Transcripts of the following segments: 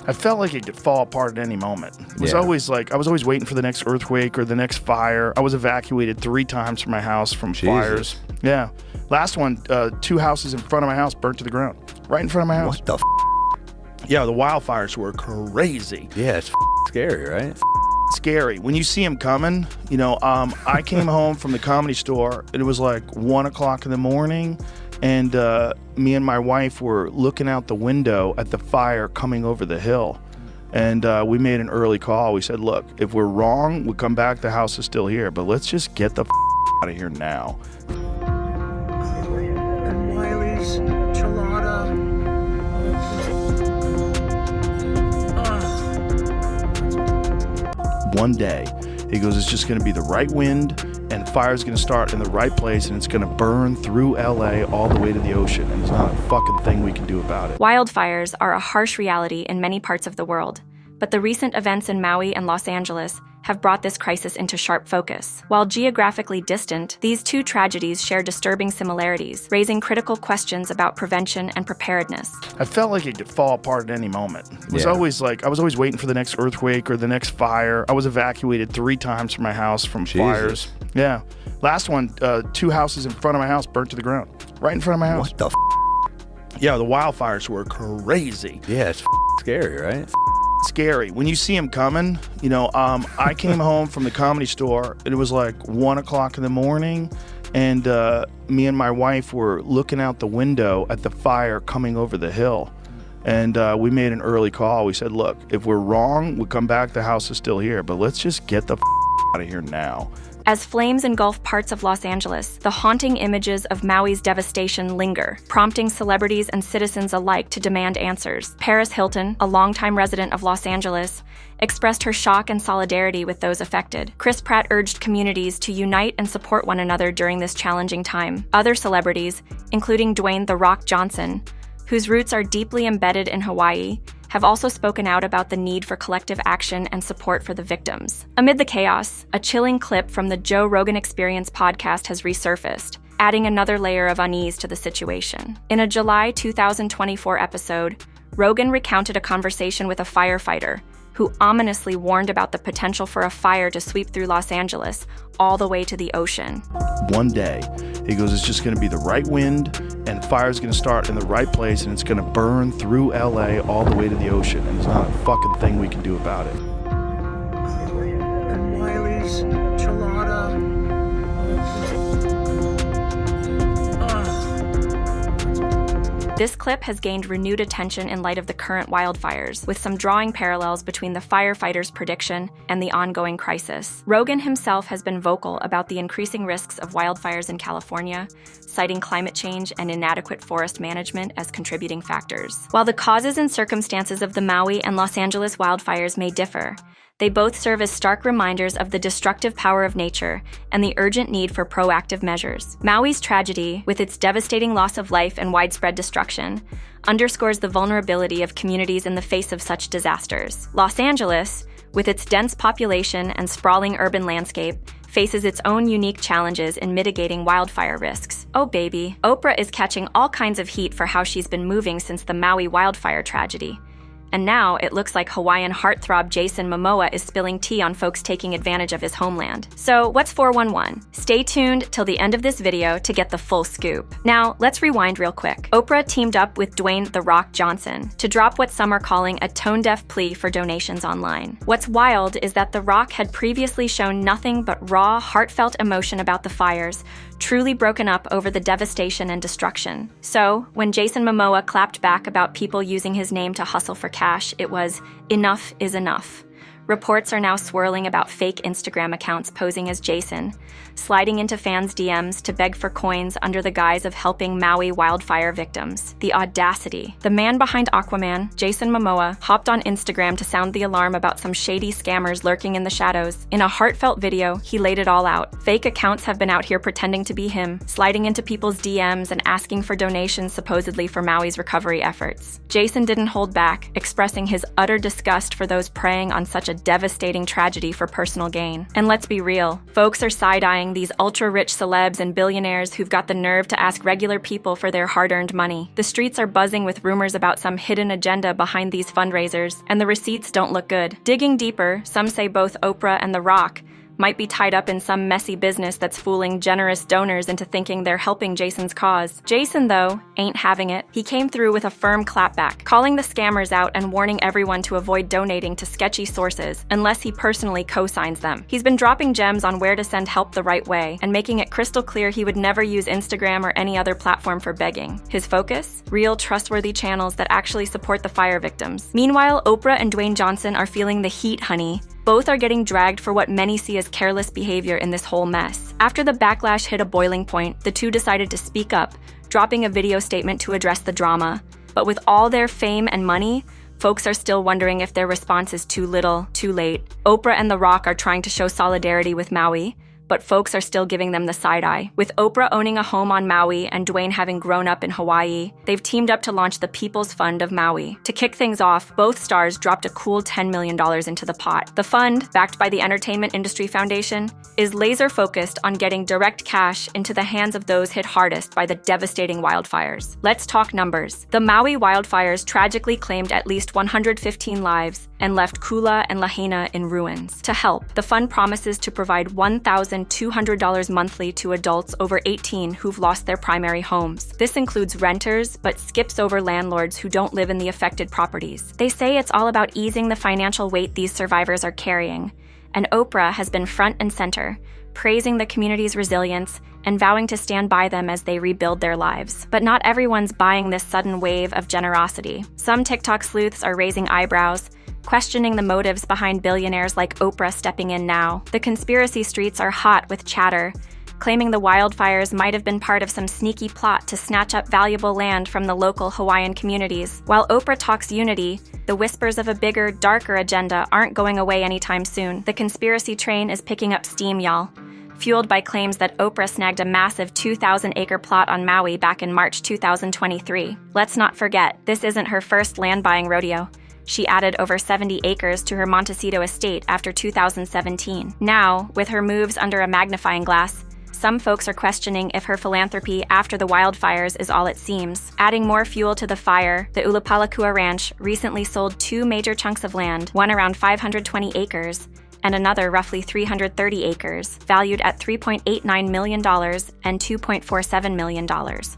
I felt like it could fall apart at any moment. It was always like, I was always waiting for the next earthquake or the next fire. I was evacuated 3 times from my house from fires. Yeah. Last one, 2 houses in front of my house burnt to the ground. Right in front of my house. What the Yeah, the wildfires were crazy. Yeah, it's scary, right? Scary. When you see them coming, I came home from the Comedy Store, and it was like 1 o'clock in the morning, and me and my wife were looking out the window at the fire coming over the hill. And we made an early call. We said, look, if we're wrong, we'll come back. The house is still here, but let's just get the out of here now. And Wiley's Chelada. One day, he goes, it's just going to be the right wind, and fire's going to start in the right place, and it's going to burn through LA all the way to the ocean, and there's not a fucking thing we can do about it. Wildfires are a harsh reality in many parts of the world, but the recent events in Maui and Los Angeles have brought this crisis into sharp focus. While geographically distant, these two tragedies share disturbing similarities, raising critical questions about prevention and preparedness. I felt like it could fall apart at any moment. It was always like, I was always waiting for the next earthquake or the next fire. I was evacuated 3 times from my house from fires. Yeah. Last one, 2 houses in front of my house burnt to the ground. Right in front of my house. What the Yeah, the wildfires were crazy. Yeah, it's scary, right? Scary. When you see them coming, I came home from the Comedy Store, and it was like 1 o'clock in the morning, and me and my wife were looking out the window at the fire coming over the hill. And we made an early call. We said, look, if we're wrong, we'll come back. The house is still here, but let's just get the out of here now. As flames engulf parts of Los Angeles, the haunting images of Maui's devastation linger, prompting celebrities and citizens alike to demand answers. Paris Hilton, a longtime resident of Los Angeles, expressed her shock and solidarity with those affected. Chris Pratt urged communities to unite and support one another during this challenging time. Other celebrities, including Dwayne "The Rock" Johnson, whose roots are deeply embedded in Hawaii, have also spoken out about the need for collective action and support for the victims. Amid the chaos, a chilling clip from the Joe Rogan Experience podcast has resurfaced, adding another layer of unease to the situation. In a July 2024 episode, Rogan recounted a conversation with a firefighter who ominously warned about the potential for a fire to sweep through Los Angeles all the way to the ocean. One day, he goes, it's just going to be the right wind, and fire's going to start in the right place, and it's going to burn through LA all the way to the ocean, and there's not a fucking thing we can do about it. And Wiley's Chelada. This clip has gained renewed attention in light of the current wildfires, with some drawing parallels between the firefighters' prediction and the ongoing crisis. Rogan himself has been vocal about the increasing risks of wildfires in California, citing climate change and inadequate forest management as contributing factors. While the causes and circumstances of the Maui and Los Angeles wildfires may differ, they both serve as stark reminders of the destructive power of nature and the urgent need for proactive measures. Maui's tragedy, with its devastating loss of life and widespread destruction, underscores the vulnerability of communities in the face of such disasters. Los Angeles, with its dense population and sprawling urban landscape, faces its own unique challenges in mitigating wildfire risks. Oh baby, Oprah is catching all kinds of heat for how she's been moving since the Maui wildfire tragedy. And now it looks like Hawaiian heartthrob Jason Momoa is spilling tea on folks taking advantage of his homeland. So what's 411? Stay tuned till the end of this video to get the full scoop. Now, let's rewind real quick. Oprah teamed up with Dwayne "The Rock" Johnson to drop what some are calling a tone-deaf plea for donations online. What's wild is that The Rock had previously shown nothing but raw, heartfelt emotion about the fires, truly broken up over the devastation and destruction. So, when Jason Momoa clapped back about people using his name to hustle for cash, it was enough is enough. Reports are now swirling about fake Instagram accounts posing as Jason, sliding into fans' DMs to beg for coins under the guise of helping Maui wildfire victims. The audacity. The man behind Aquaman, Jason Momoa, hopped on Instagram to sound the alarm about some shady scammers lurking in the shadows. In a heartfelt video, he laid it all out. Fake accounts have been out here pretending to be him, sliding into people's DMs and asking for donations supposedly for Maui's recovery efforts. Jason didn't hold back, expressing his utter disgust for those preying on such a devastating tragedy for personal gain. And let's be real, folks are side-eyeing these ultra-rich celebs and billionaires who've got the nerve to ask regular people for their hard-earned money. The streets are buzzing with rumors about some hidden agenda behind these fundraisers, and the receipts don't look good. Digging deeper, some say both Oprah and The Rock might be tied up in some messy business that's fooling generous donors into thinking they're helping Jason's cause. Jason, though, ain't having it. He came through with a firm clapback, calling the scammers out and warning everyone to avoid donating to sketchy sources unless he personally co-signs them. He's been dropping gems on where to send help the right way and making it crystal clear he would never use Instagram or any other platform for begging. His focus? Real, trustworthy channels that actually support the fire victims. Meanwhile, Oprah and Dwayne Johnson are feeling the heat, honey. Both are getting dragged for what many see as careless behavior in this whole mess. After the backlash hit a boiling point, the two decided to speak up, dropping a video statement to address the drama. But with all their fame and money, folks are still wondering if their response is too little, too late. Oprah and The Rock are trying to show solidarity with Maui, but folks are still giving them the side eye. With Oprah owning a home on Maui and Dwayne having grown up in Hawaii, they've teamed up to launch the People's Fund of Maui. To kick things off, both stars dropped a cool $10 million into the pot. The fund, backed by the Entertainment Industry Foundation, is laser-focused on getting direct cash into the hands of those hit hardest by the devastating wildfires. Let's talk numbers. The Maui wildfires tragically claimed at least 115 lives and left Kula and Lahaina in ruins. To help, the fund promises to provide $1,200 monthly to adults over 18 who've lost their primary homes. This includes renters, but skips over landlords who don't live in the affected properties. They say it's all about easing the financial weight these survivors are carrying, and Oprah has been front and center, praising the community's resilience and vowing to stand by them as they rebuild their lives. But not everyone's buying this sudden wave of generosity. Some TikTok sleuths are raising eyebrows, questioning the motives behind billionaires like Oprah stepping in now. The conspiracy streets are hot with chatter, claiming the wildfires might have been part of some sneaky plot to snatch up valuable land from the local Hawaiian communities. While Oprah talks unity, the whispers of a bigger, darker agenda aren't going away anytime soon. The conspiracy train is picking up steam, y'all, fueled by claims that Oprah snagged a massive 2,000-acre plot on Maui back in March 2023. Let's not forget, this isn't her first land-buying rodeo. She added over 70 acres to her Montecito estate after 2017. Now, with her moves under a magnifying glass, some folks are questioning if her philanthropy after the wildfires is all it seems. Adding more fuel to the fire, the Ulupalakua Ranch recently sold 2 major chunks of land, one around 520 acres, and another roughly 330 acres, valued at $3.89 million and $2.47 million.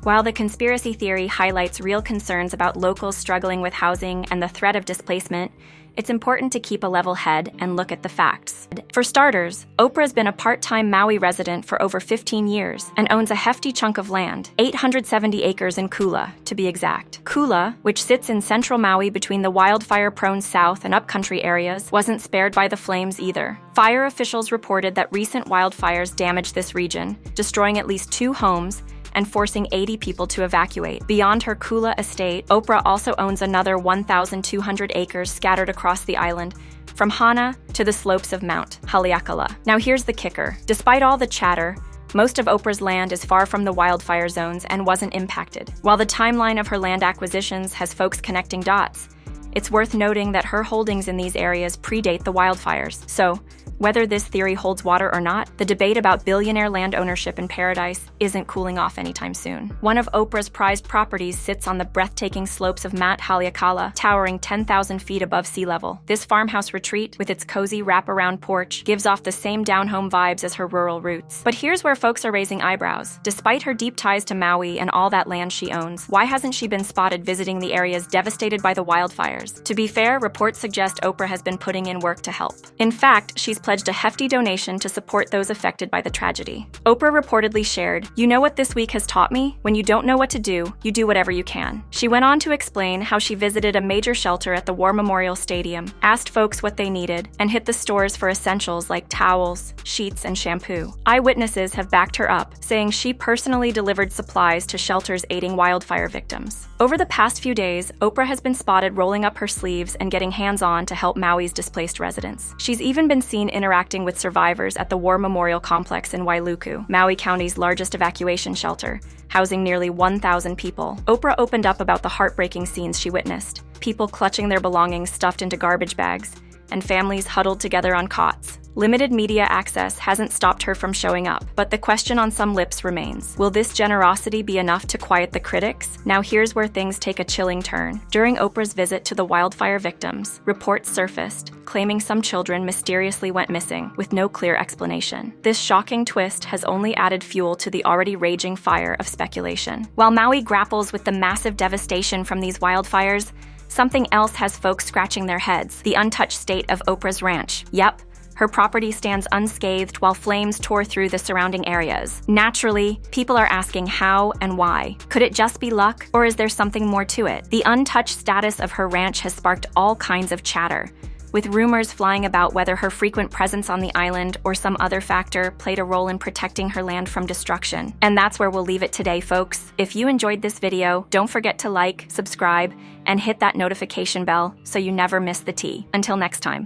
While the conspiracy theory highlights real concerns about locals struggling with housing and the threat of displacement, it's important to keep a level head and look at the facts. For starters, Oprah's been a part-time Maui resident for over 15 years and owns a hefty chunk of land, 870 acres in Kula, to be exact. Kula, which sits in central Maui between the wildfire-prone south and upcountry areas, wasn't spared by the flames either. Fire officials reported that recent wildfires damaged this region, destroying at least 2 homes and forcing 80 people to evacuate. Beyond her Kula estate, Oprah also owns another 1,200 acres scattered across the island, from Hana to the slopes of Mount Haleakala. Now here's the kicker. Despite all the chatter, most of Oprah's land is far from the wildfire zones and wasn't impacted. While the timeline of her land acquisitions has folks connecting dots, it's worth noting that her holdings in these areas predate the wildfires. So, whether this theory holds water or not, the debate about billionaire land ownership in paradise isn't cooling off anytime soon. One of Oprah's prized properties sits on the breathtaking slopes of Mount Haleakala, towering 10,000 feet above sea level. This farmhouse retreat, with its cozy wraparound porch, gives off the same down-home vibes as her rural roots. But here's where folks are raising eyebrows. Despite her deep ties to Maui and all that land she owns, why hasn't she been spotted visiting the areas devastated by the wildfires? To be fair, reports suggest Oprah has been putting in work to help. In fact, she's pledged a hefty donation to support those affected by the tragedy. Oprah reportedly shared, "You know what this week has taught me? When you don't know what to do, you do whatever you can." She went on to explain how she visited a major shelter at the War Memorial Stadium, asked folks what they needed, and hit the stores for essentials like towels, sheets, and shampoo. Eyewitnesses have backed her up, saying she personally delivered supplies to shelters aiding wildfire victims. Over the past few days, Oprah has been spotted rolling up her sleeves and getting hands-on to help Maui's displaced residents. She's even been seen interacting with survivors at the War Memorial Complex in Wailuku, Maui County's largest evacuation shelter, housing nearly 1,000 people. Oprah opened up about the heartbreaking scenes she witnessed. People clutching their belongings stuffed into garbage bags, and families huddled together on cots. Limited media access hasn't stopped her from showing up, but the question on some lips remains. Will this generosity be enough to quiet the critics? Now here's where things take a chilling turn. During Oprah's visit to the wildfire victims, reports surfaced claiming some children mysteriously went missing, with no clear explanation. This shocking twist has only added fuel to the already raging fire of speculation. While Maui grapples with the massive devastation from these wildfires, something else has folks scratching their heads: the untouched state of Oprah's ranch. Yep. Her property stands unscathed while flames tore through the surrounding areas. Naturally, people are asking how and why. Could it just be luck, or is there something more to it? The untouched status of her ranch has sparked all kinds of chatter, with rumors flying about whether her frequent presence on the island or some other factor played a role in protecting her land from destruction. And that's where we'll leave it today, folks. If you enjoyed this video, don't forget to like, subscribe, and hit that notification bell so you never miss the tea. Until next time.